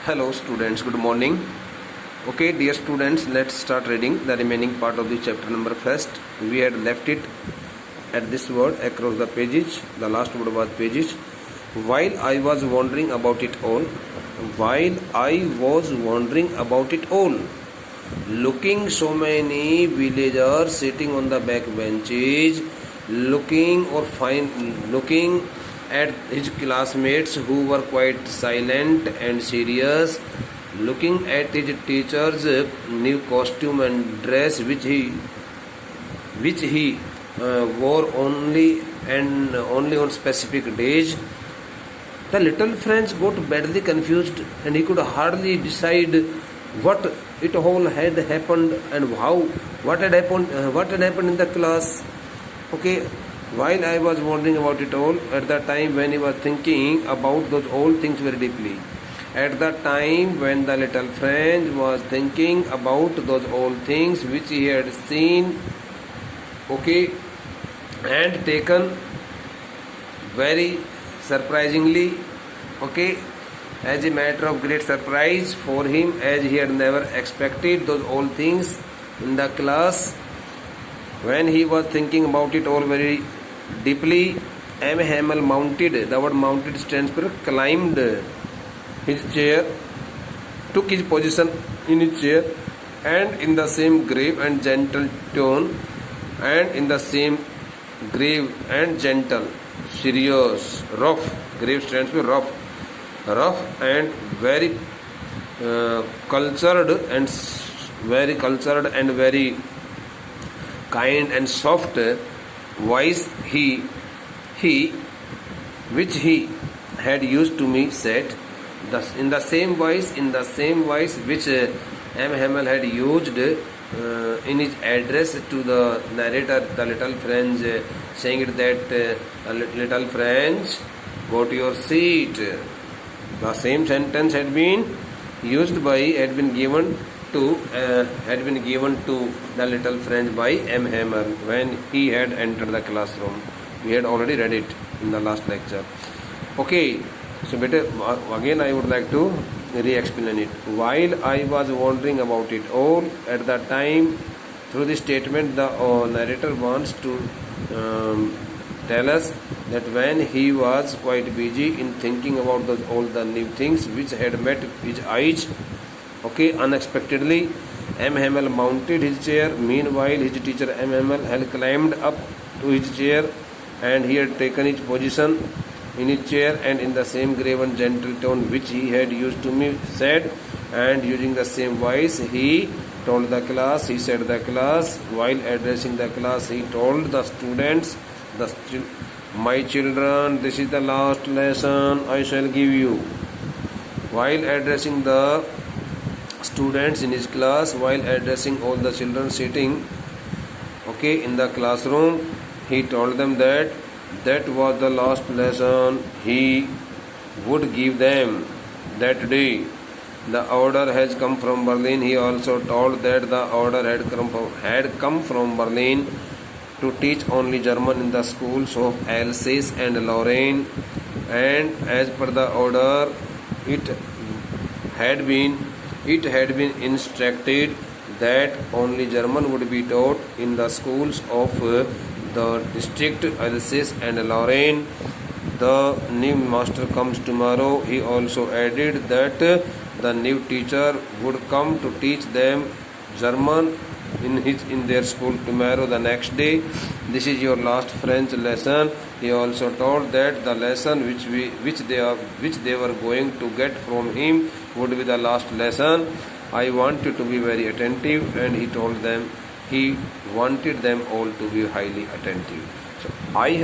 Hello students, good morning. Okay dear students, let's start reading the remaining part of the chapter number first. We had left it at this word across the pages. The last word was pages. While I was wondering about it all, looking so many villagers sitting on the back benches, looking at his classmates who were quite silent and serious, looking at his teacher's new costume and dress which he wore only on specific days. The little French got badly confused and he could hardly decide what it all had happened and what had happened in the class. Okay, while I was wondering about it all, at the time when he was thinking about those old things very deeply. At the time when the little French was thinking about those old things which he had seen, okay, and taken very surprisingly, okay, as a matter of great surprise for him, as he had never expected those old things in the class. When he was thinking about it all very deeply, M. Hamel mounted, the word mounted stands for climbed his chair, took his position in his chair, and in the same grave and gentle tone, serious, rough, grave stands for rough and very cultured and very kind and soft voice which he had used to me said, thus in the same voice which M. Hamel had used in his address to the narrator, the little French, saying it that little French, go to your seat. The same sentence had been given to the little French by M. Hamel when he had entered the classroom. We had already read it in the last lecture. Okay, so better again I would like to re-explain it. While I was wondering about it all, at that time, through this statement the narrator wants to tell us that when he was quite busy in thinking about all the new things which had met his eyes, okay, unexpectedly, M. Hamel mounted his chair. Meanwhile, his teacher M. Hamel had climbed up to his chair and he had taken his position in his chair, and in the same grave and gentle tone which he had used to me said, and using the same voice he told the class, he said the class, while addressing the class he told the students, my children, this is the last lesson I shall give you. While addressing the students in his class, while addressing all the children sitting, okay, in the classroom, he told them that was the last lesson he would give them that day. The order has come from Berlin. He also told that the order had come from Berlin to teach only German in the schools of Alsace and Lorraine, and as per the order it had been instructed that only German would be taught in the schools of the district Alsace and Lorraine. The new master comes tomorrow. He also added that the new teacher would come to teach them German in their school tomorrow, the next day. This is your last French lesson. He also told that the lesson which they were going to get from him would be the last lesson. I want you to be very attentive, and he told them he wanted them all to be highly attentive. So I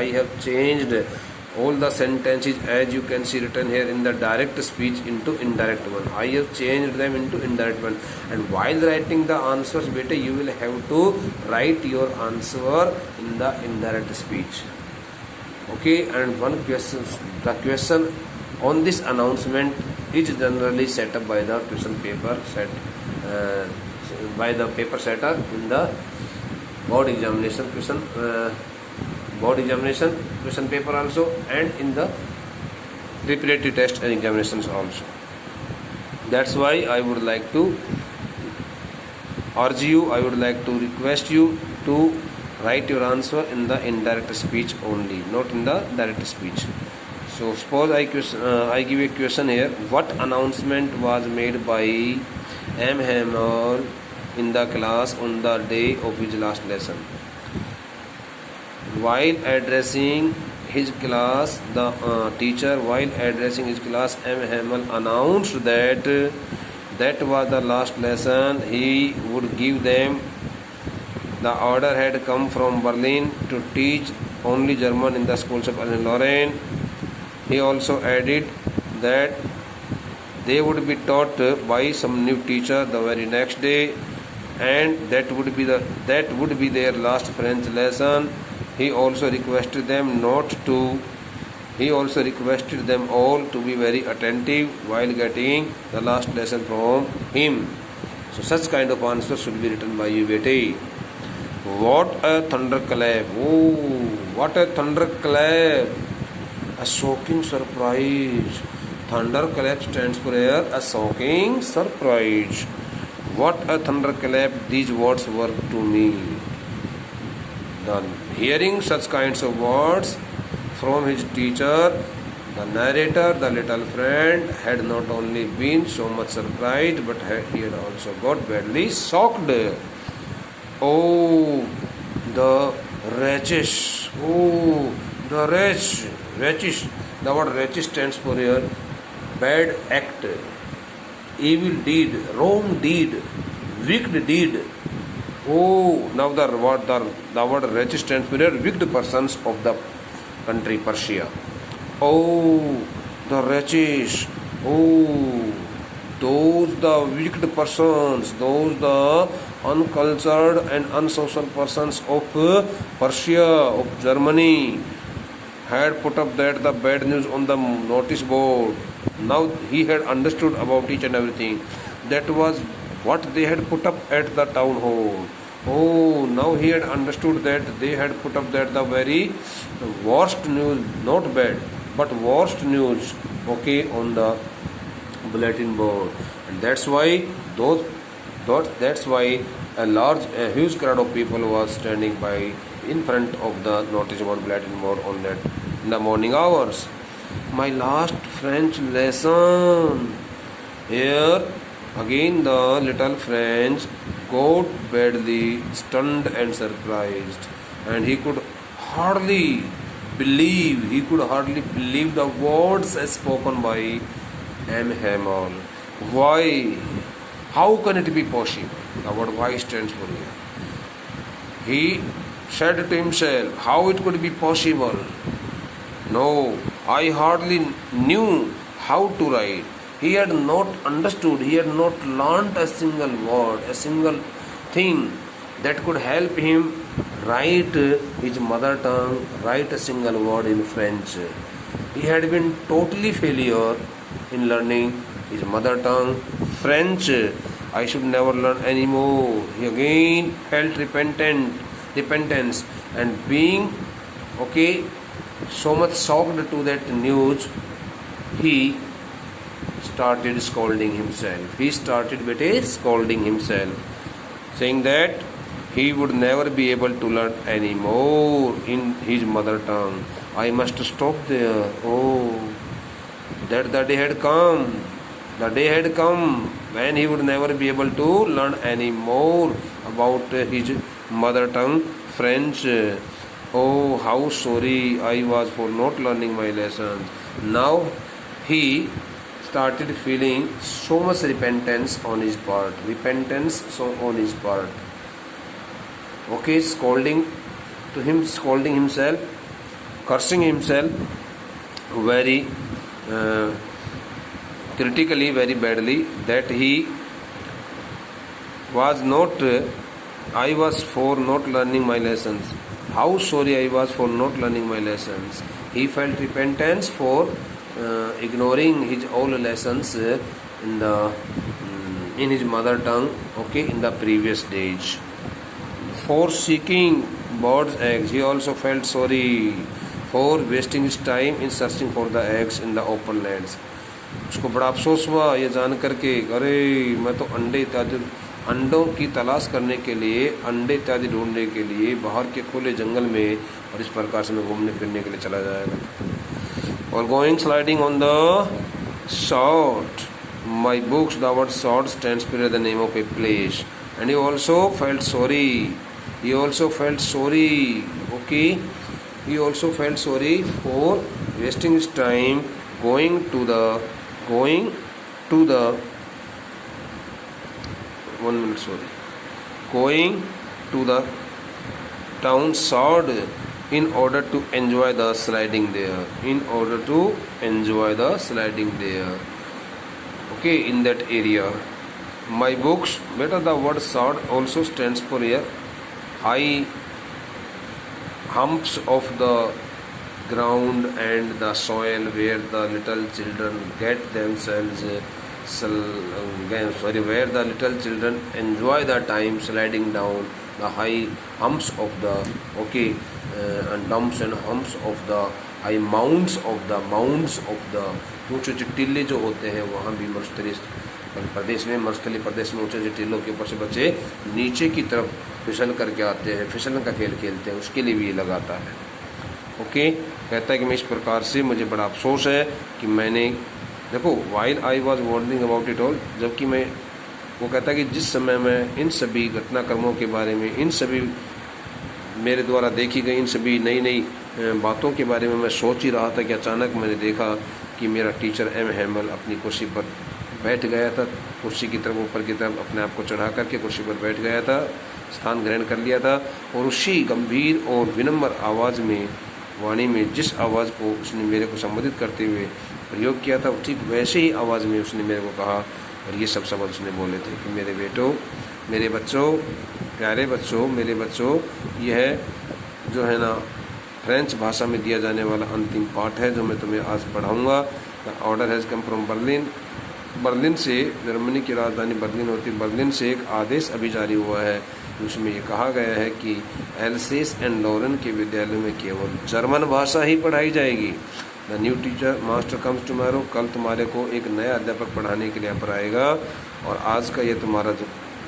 have changed all the sentences, as you can see written here, in the direct speech into indirect one. I have changed them into indirect one, and while writing the answers, beta, you will have to write your answer in the indirect speech. Okay, and the question on this announcement is generally set up by the question paper by the paper setter in the board examination question board examination question paper also, and in the preparatory test and examinations also. That's why I would like to urge you, I would like to request you to write your answer in the indirect speech only, not in the direct speech. So suppose I give a question here. What announcement was made by M. Hamel in the class on the day of his last lesson? While addressing his class, the teacher, while addressing his class, M. Hamel announced that that was the last lesson he would give them. The order had come from Berlin to teach only German in the schools of Allen. He also added that they would be taught by some new teacher the very next day, and that would be their last French lesson. He also requested them all to be very attentive while getting the last lesson from him. So such kind of answer should be written by you, bete. What a thunderclap! Oh, what a thunderclap! A shocking surprise. Thunderclap stands for here, a shocking surprise. What a thunderclap these words were to me. Hearing such kinds of words from his teacher, the narrator, the little friend, had not only been so much surprised, but he had also got badly shocked. Oh, the wretches! Oh, the wretches! The word wretches stands for here bad act, evil deed, wrong deed, wicked deed. Oh, now the word wretches stands for here wicked persons of the country Persia. Oh, the wretches! Oh, those the wicked persons, those the uncultured and unsocial persons of Persia, of Germany, had put up that the bad news on the notice board. Now he had understood about each and everything. That was what they had put up at the town hall. Oh, now he had understood that they had put up that the very worst news, not bad, but worst news, okay, on the bulletin board. And that's why a huge crowd of people was standing by in front of the notice board, bulletin board on that in the morning hours. My last French lesson. Here again the little French got badly stunned and surprised, and he could hardly believe the words spoken by M. Hamel. Why? How can it be possible? The word why stands for here. He said to himself, how it could be possible? No, I hardly knew how to write. He had not understood, he had not learnt a single word, a single thing that could help him write his mother tongue, write a single word in French. He had been totally failure in learning his mother tongue, French. I should never learn anymore. He again felt repentance, and being so much shocked to that news, he started scolding himself. He started scolding himself, saying that he would never be able to learn any more in his mother tongue. I must stop there. Oh, that the day had come. The day had come when he would never be able to learn any more about his mother tongue, French. Oh, how sorry I was for not learning my lessons. Now he started feeling so much repentance on his part. Okay, scolding himself, cursing himself very critically, very badly, that he was not, I was for not learning my lessons. How sorry I was for not learning my lessons. He felt repentance for ignoring his old lessons in his mother tongue, in the previous days. For seeking birds' eggs. He also felt sorry for wasting his time in searching for the eggs in the open lands. उसको बड़ा अफसोस हुआ ये जान करके, अरे मैं तो अंडों की तलाश करने के लिए, अंडे इत्यादि ढूंढने के लिए बाहर के खुले जंगल में, और इस प्रकार से मैं घूमने फिरने के लिए चला जाएगा. और going sliding on the sod, my books, the word sod stands for the name of a place. And he also felt sorry. He also felt sorry. Okay. He also felt sorry for wasting his time going to the 1 minute, sorry. Going to the town sod in order to enjoy the sliding there. In order to enjoy the sliding there. Okay, in that area. My books, better the word sod also stands for here high humps of the ground and the soil where the little children get themselves where the little children enjoy the time sliding down the high humps of the and dumps and humps of the high mounds of the ऊंचे टीले जो होते हैं वहाँ भी मरुस्थलीय प्रदेश में ऊंचे टीलों के ऊपर से बच्चे नीचे की तरफ फिसल करके आते हैं, फिसलन का खेल खेलते हैं, उसके लिए भी ये लगाता है. ओके, कहता है कि मैं इस प्रकार से मुझे बड़ा अफसोस है कि मैंने, देखो, while I was wondering about it all, जबकि मैं, वो कहता है कि जिस समय मैं इन सभी घटनाक्रमों के बारे में, इन सभी मेरे द्वारा देखी गई इन सभी नई नई बातों के बारे में मैं सोच ही रहा था कि अचानक मैंने देखा कि मेरा टीचर एम हैमल अपनी कुर्सी पर बैठ गया था, कुर्सी की तरफ ऊपर की तरफ अपने आप को चढ़ा करके कुर्सी पर बैठ गया था, स्थान ग्रहण कर लिया था, और उसी गंभीर और विनम्र आवाज़ में, वाणी में, जिस आवाज़ को उसने मेरे को संबोधित करते हुए प्रयोग किया था, ठीक वैसे ही आवाज़ में उसने मेरे को कहा, और ये सब शब्द उसने बोले थे कि मेरे बेटो, मेरे बच्चों, प्यारे बच्चों, मेरे बच्चों, यह जो है ना फ्रेंच भाषा में दिया जाने वाला अंतिम पाठ है जो मैं तुम्हें आज पढ़ाऊँगा. The order has come from Berlin से, जर्मनी की राजधानी बर्लिन होती है, बर्लिन से एक आदेश अभी जारी हुआ है जिसमें ये कहा गया है कि एल्सेस एंड लॉरेन के विद्यालयों में केवल जर्मन भाषा ही पढ़ाई जाएगी. The new teacher master comes tomorrow, कल तुम्हारे को एक नया अध्यापक पढ़ाने के लिए यहाँ पर आएगा, और आज का ये तुम्हारा जो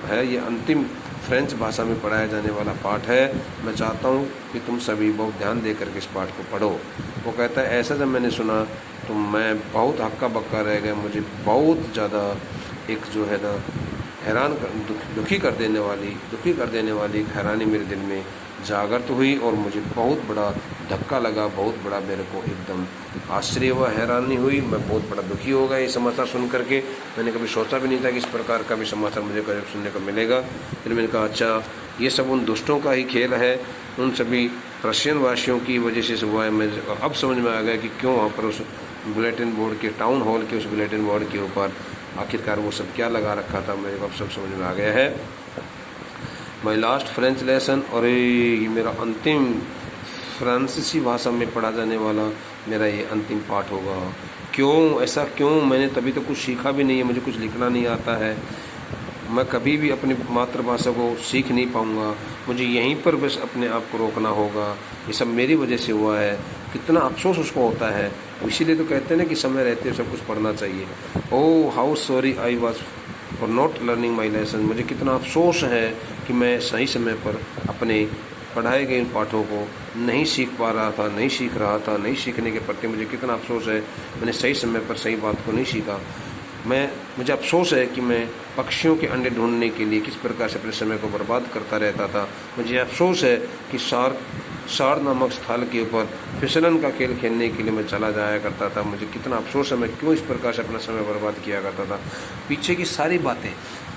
है ये अंतिम फ्रेंच भाषा में पढ़ाया जाने वाला पाठ है. मैं चाहता हूँ कि तुम सभी बहुत ध्यान दे करके इस पाठ को पढ़ो. वो कहता है ऐसा जब मैंने सुना तो मैं बहुत हक्का बक्का रह गया, मुझे बहुत ज़्यादा एक जो है ना दुखी कर देने वाली एक हैरानी मेरे दिल में जागृत हुई, और मुझे बहुत बड़ा धक्का लगा, बहुत बड़ा मेरे को एकदम आश्चर्य हुआ, हैरानी हुई, मैं बहुत बड़ा दुखी हो गया ये समाचार सुन करके. मैंने कभी सोचा भी नहीं था कि इस प्रकार का भी समाचार मुझे कभी सुनने को मिलेगा. फिर मैंने कहा अच्छा ये सब उन दुष्टों का ही खेल है, उन सभी प्रशियन वासियों की वजह से हुआ है. मुझे अब समझ में आ गया कि क्यों वहाँ पर उस बुलेटिन बोर्ड के, टाउन हॉल के उस बुलेटिन बोर्ड के ऊपर आखिरकार वो सब क्या लगा रखा था. मेरे को अब सब समझ में आ गया है. माई लास्ट फ्रेंच लेसन, और ये मेरा अंतिम फ्रांसीसी भाषा में पढ़ा जाने वाला मेरा ये अंतिम पाठ होगा. क्यों ऐसा, क्यों? मैंने तभी तो कुछ सीखा भी नहीं है, मुझे कुछ लिखना नहीं आता है, मैं कभी भी अपनी मातृभाषा को सीख नहीं पाऊँगा, मुझे यहीं पर बस अपने आप को रोकना होगा. ये सब मेरी वजह से हुआ है. कितना अफसोस उसको होता है. इसीलिए तो कहते हैं ना कि समय रहते सब कुछ पढ़ना चाहिए. Oh how sorry I was for not learning my lesson, मुझे कितना अफसोस है कि मैं सही समय पर अपने पढ़ाए गए इन पाठों को नहीं सीख पा रहा था, नहीं सीख रहा था. नहीं सीखने के प्रति मुझे कितना अफसोस है, मैंने सही समय पर सही बात को नहीं सीखा. मुझे अफसोस है कि मैं पक्षियों के अंडे ढूंढने के लिए किस प्रकार से अपने समय को बर्बाद करता रहता था. मुझे अफसोस है कि सार नामक स्थल के ऊपर फिसलन का खेल खेलने के लिए मैं चला जाया करता था. मुझे कितना अफसोस है मैं क्यों इस प्रकार से अपना समय बर्बाद किया करता था. पीछे की सारी बातें.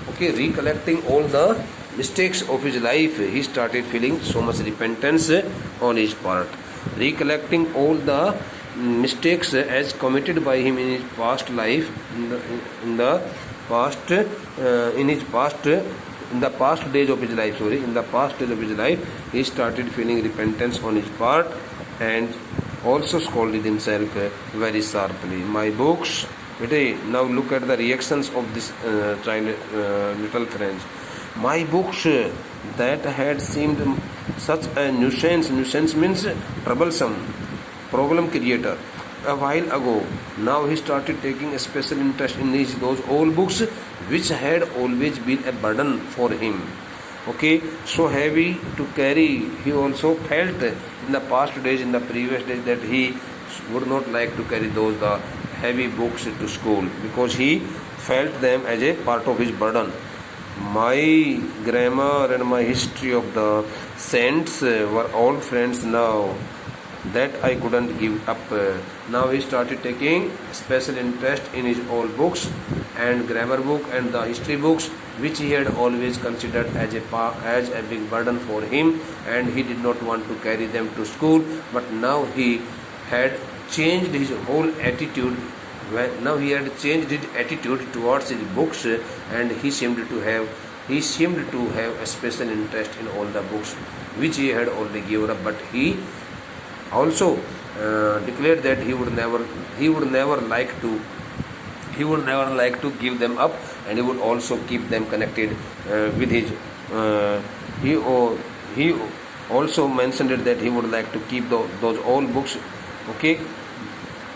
Okay, recollecting all the mistakes of his life, he started feeling so much repentance on his part. Recollecting all the mistakes as committed by him in his past life, in the past days of his life. In the past days of his life, he started feeling repentance on his part, and also scolded himself very sharply. My books. Now look at the reactions of this child, little friends. My books that had seemed such a nuisance means troublesome, problem creator, a while ago. Now he started taking a special interest in those old books which had always been a burden for him. Okay, so heavy to carry. He also felt in the past days, in the previous days, that he would not like to carry those the heavy books to school because he felt them as a part of his burden. My grammar and my history of the saints were old friends now that I couldn't give up. Now he started taking special interest in his old books and grammar book and the history books which he had always considered as a big burden for him, and he did not want to carry them to school, but now he had changed his whole attitude. Now he had changed his attitude towards his books, and he seemed to have a special interest in all the books which he had already given up, but he also declared that he would never like to give them up, and he would also keep them connected with his he also mentioned it that he would like to keep those old books, okay,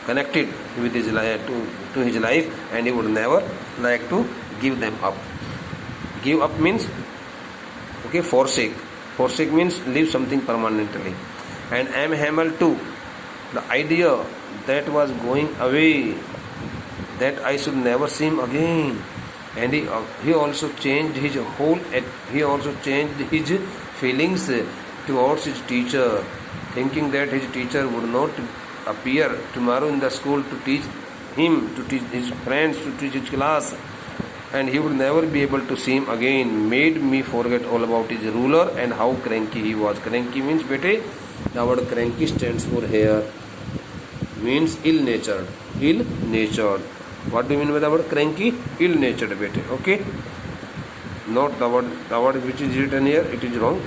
connected with his life to his life, and he would never like to give them up. Give up means, okay, forsake means leave something permanently. And M. Hamel too, the idea that was going away, that I should never see him again, and he also changed his feelings towards his teacher, thinking that his teacher would not appear tomorrow in the school to teach him, to teach his friends, to teach his class, and he would never be able to see him again, made me forget all about his ruler and how cranky he was. Cranky means, bete, the word cranky stands for here, means ill-natured. What do you mean by the word cranky? Ill-natured, bete. Okay, not the word which is written here, it is wrong,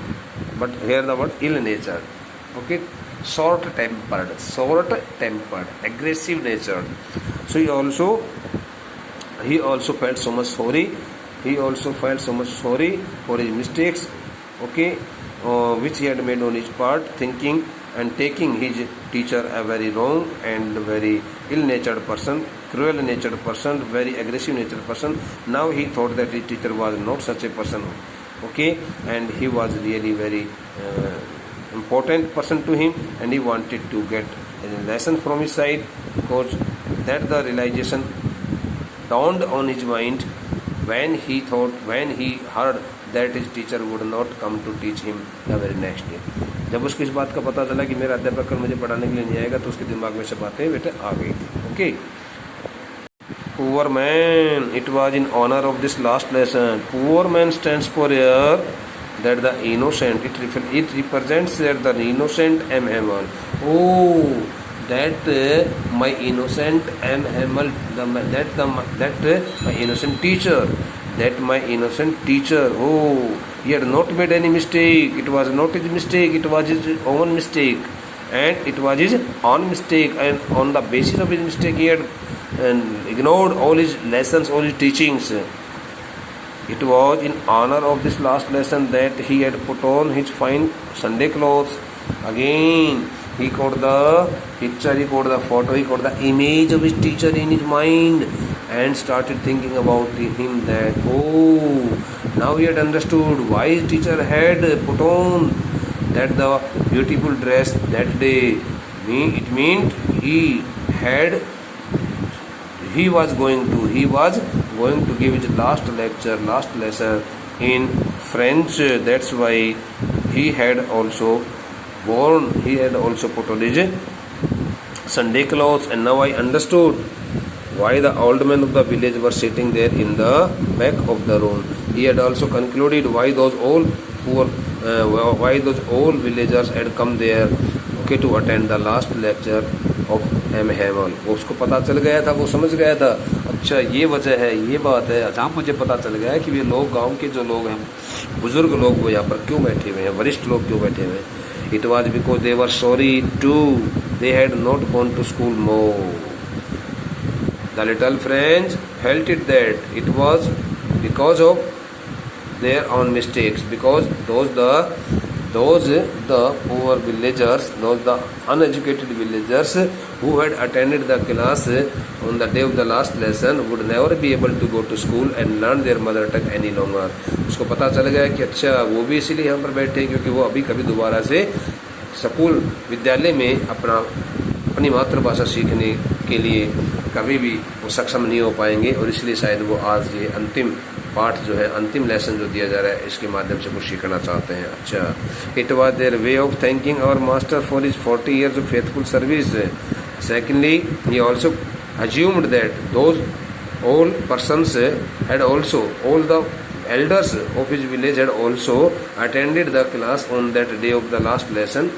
but here the word ill-natured. Okay, short-tempered, aggressive natured. So he also felt so much sorry. For his mistakes, okay, which he had made on his part, thinking and taking his teacher a very wrong and very ill-natured person, cruel-natured person, very aggressive-natured person. Now he thought that his teacher was not such a person, okay, and he was really very important person to him, and he wanted to get a lesson from his side, because that the realization dawned on his mind when he heard that his teacher would not come to teach him the very next day. जब उसको इस बात का पता चला कि मेरा अध्यापक कल मुझे पढ़ाने के लिए नहीं आएगा, तो उसके दिमाग में से बातें बेटे आ गई थी. Okay, poor man, it was in honor of this last lesson. Poor man stands for here that the innocent, it represents that the innocent M. Hamel. Oh, that my innocent M. Hamel, my innocent teacher, oh, he had not made any mistake. It was not his mistake, it was his own mistake, and on the basis of his mistake he had ignored all his lessons, all his teachings. It was in honor of this last lesson that he had put on his fine Sunday clothes. Again, he got the picture, he got the photo, he got the image of his teacher in his mind, and started thinking about him, that, oh, now he had understood why his teacher had put on that the beautiful dress that day. It meant he was going to give his last lesson in French. That's why he had also put on his Sunday clothes. And now I understood why the old men of the village were sitting there in the back of the room. He had also concluded why those old villagers had come there, okay, to attend the last lecture of M. Hamel. उसको पता चल गया था, वो समझ गया था, अच्छा ये वजह है, ये बात है. जहाँ मुझे पता चल गया कि वे लोग, गांव के जो लोग हैं, बुजुर्ग लोग, वो यहाँ पर क्यों बैठे हुए हैं, वरिष्ठ लोग क्यों बैठे हुए हैं. It was because they were sorry too. They had not gone to school more. The little French felt it that it was because of their own mistakes, because those the poor villagers, those the uneducated villagers who had attended the class on the day of the last lesson would never be able to go to school and learn their mother tongue any longer. उसको पता चल गया कि अच्छा वो भी इसीलिए यहाँ पर बैठे क्योंकि वो अभी कभी दोबारा से स्कूल विद्यालय में अपनी मातृभाषा सीखने के लिए कभी भी वो सक्षम नहीं हो पाएंगे, और इसलिए शायद वो आज ये अंतिम पाठ जो है, अंतिम लेसन जो दिया जा रहा है, इसके माध्यम से कुछ सीखना चाहते हैं. अच्छा, it was their way of thanking our master for his 40 years of faithful service. Secondly, he also assumed that those all persons had also, all the elders of his village had also attended the class on that day of the last lesson,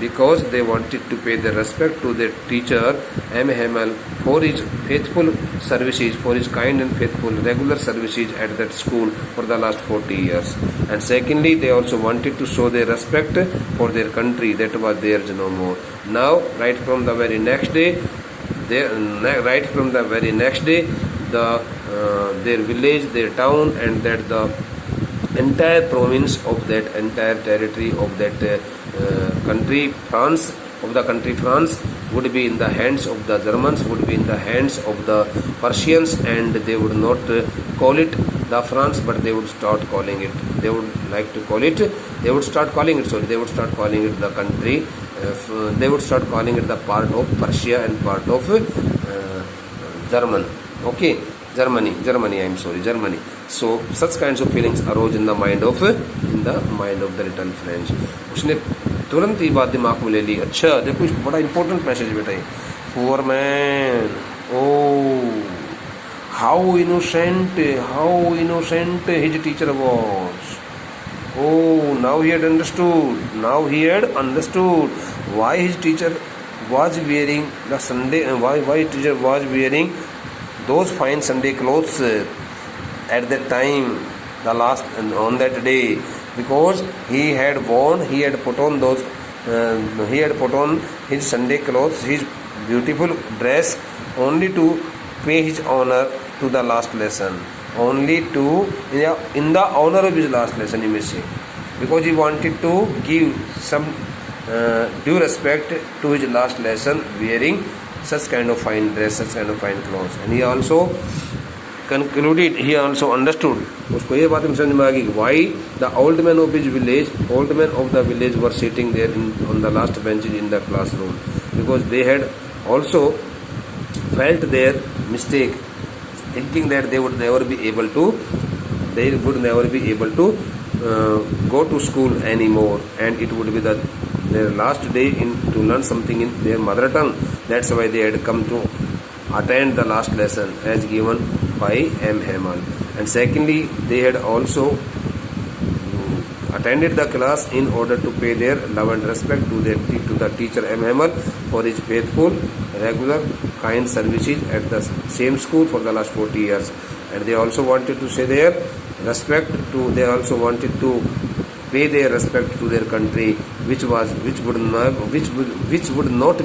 because they wanted to pay their respect to their teacher M. Hamel for his faithful services, for his kind and faithful regular services at that school for the last 40 years. And secondly, they also wanted to show their respect for their country that was theirs no more. Now, right from the very next day, their village, their town, and that the entire province of that entire territory of that country France would be in the hands of the Germans, would be in the hands of the Persians, and they would not call it the France, but they would start calling it, they would start calling it the country, they would start calling it the part of Persia and part of Germany. So such kinds of feelings arose in the mind of the little French. उसने तुरंत ही बात दिमाग में ले ली. अच्छा देखो, बड़ा important message बेटा ये. Poor man, oh how innocent his teacher was. Oh, now he had understood why his teacher was wearing the Sunday, why his teacher was wearing those fine Sunday clothes at that time, on that day, because he had put on his Sunday clothes, his beautiful dress, only to pay his honor to the last lesson, in the honor of his last lesson, you may say, because he wanted to give some due respect to his last lesson, wearing such kind of fine dress, such kind of fine clothes. And he also understood, उसको ये बात समझ में आ गई, why the old men of the village were sitting there on the last benches in the classroom, because they had also felt their mistake, thinking that they would never be able to go to school anymore, and it would be their last day to learn something in their mother tongue. That's why they had come to attend the last lesson as given by M. Hamel. And secondly, they had also attended the class in order to pay their love and respect to the teacher M. Hamel for his faithful, regular, kind services at the same school for the last 40 years. And they also wanted to say their respect to, they also wanted to pay their respect to their country, which would not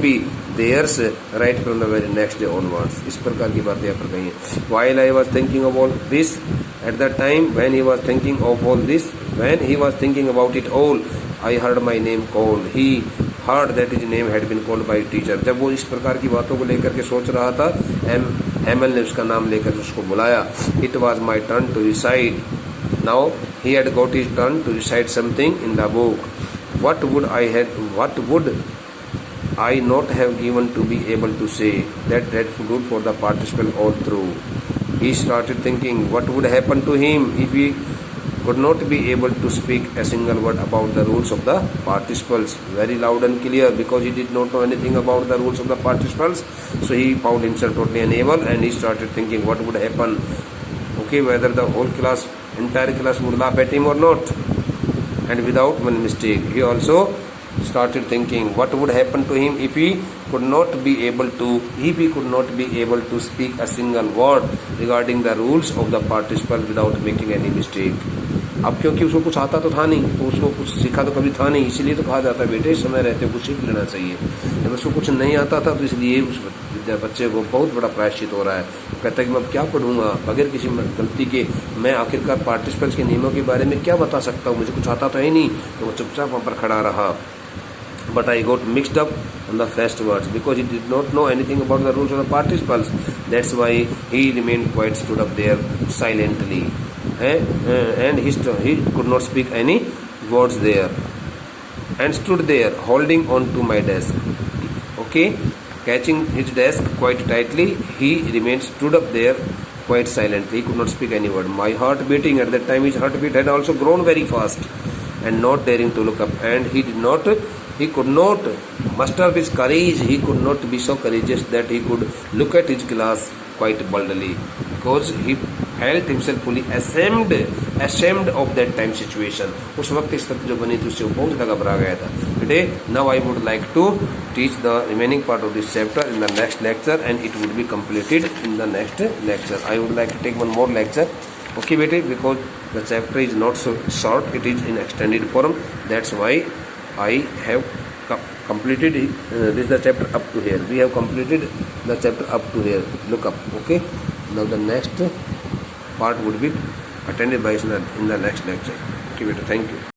be theirs right from the very next day onwards. इस प्रकार की बातें यहाँ पर कही हैं. While I was thinking about this, at that time when he was thinking of all this, when he was thinking about it all, I heard my name called. He heard that his name had been called by teacher. जब वो इस प्रकार की बातों को लेकर के सोच रहा था, Hamel ने उसका नाम लेकर उसको बुलाया. It was my turn to recite. Now he had got his turn to recite something in the book. What would I not have given to be able to say that dreadful rule for the participle all through? He started thinking what would happen to him if he could not be able to speak a single word about the rules of the participles very loud and clear, because he did not know anything about the rules of the participles. So he found himself totally unable, and he started thinking what would happen, whether the entire class would laugh at him or not. And without one mistake, he also started thinking what would happen to him if he could not be able to speak a single word regarding the rules of the participle without making any mistake. अब क्योंकि उसको कुछ आता तो था नहीं, तो उसको कुछ सीखा तो कभी था नहीं, इसीलिए तो कहा जाता है बेटे समय रहते कुछ सीख लेना चाहिए। जब उसको कुछ नहीं आता था तो इसलिए उस बच्चे को बहुत बड़ा प्रायश्चित हो रहा है। तो कहता है कि मैं अब क्या पढ़ूंगा बगैर किसी गलती के, मैं आखिरकार पार्टिसिपेंट्स के नियमों के बारे में क्या बता सकता हूँ, मुझे कुछ आता तो है नहीं। तो वो चुपचाप वहाँ पर खड़ा रहा। But I got mixed up on the first words because he did not know anything about the rules of the participles. That's why he remained quiet, stood up there silently, and he could not speak any words there, and stood there holding on to my desk. Okay, catching his desk quite tightly, he remained stood up there quite silently. He could not speak any word. My heart beating at that time, his heartbeat had also grown very fast, and not daring to look up, and he could not muster up his courage. He could not be so courageous that he could look at his class quite boldly, because he felt himself fully ashamed of that time situation. उस वक्त स्थिति जो बनी थी उससे वो बहुत ज़्यादा घबरा गया था। Today, now I would like to teach the remaining part of this chapter in the next lecture, and it would be completed in the next lecture. I would like to take one more lecture. Okay, bete, because the chapter is not so short, it is in extended form. That's why I have completed this the chapter up to here. We have completed the chapter up to here. Look up. Okay. Now the next part would be attended by in the next lecture. Okay, beta. Thank you.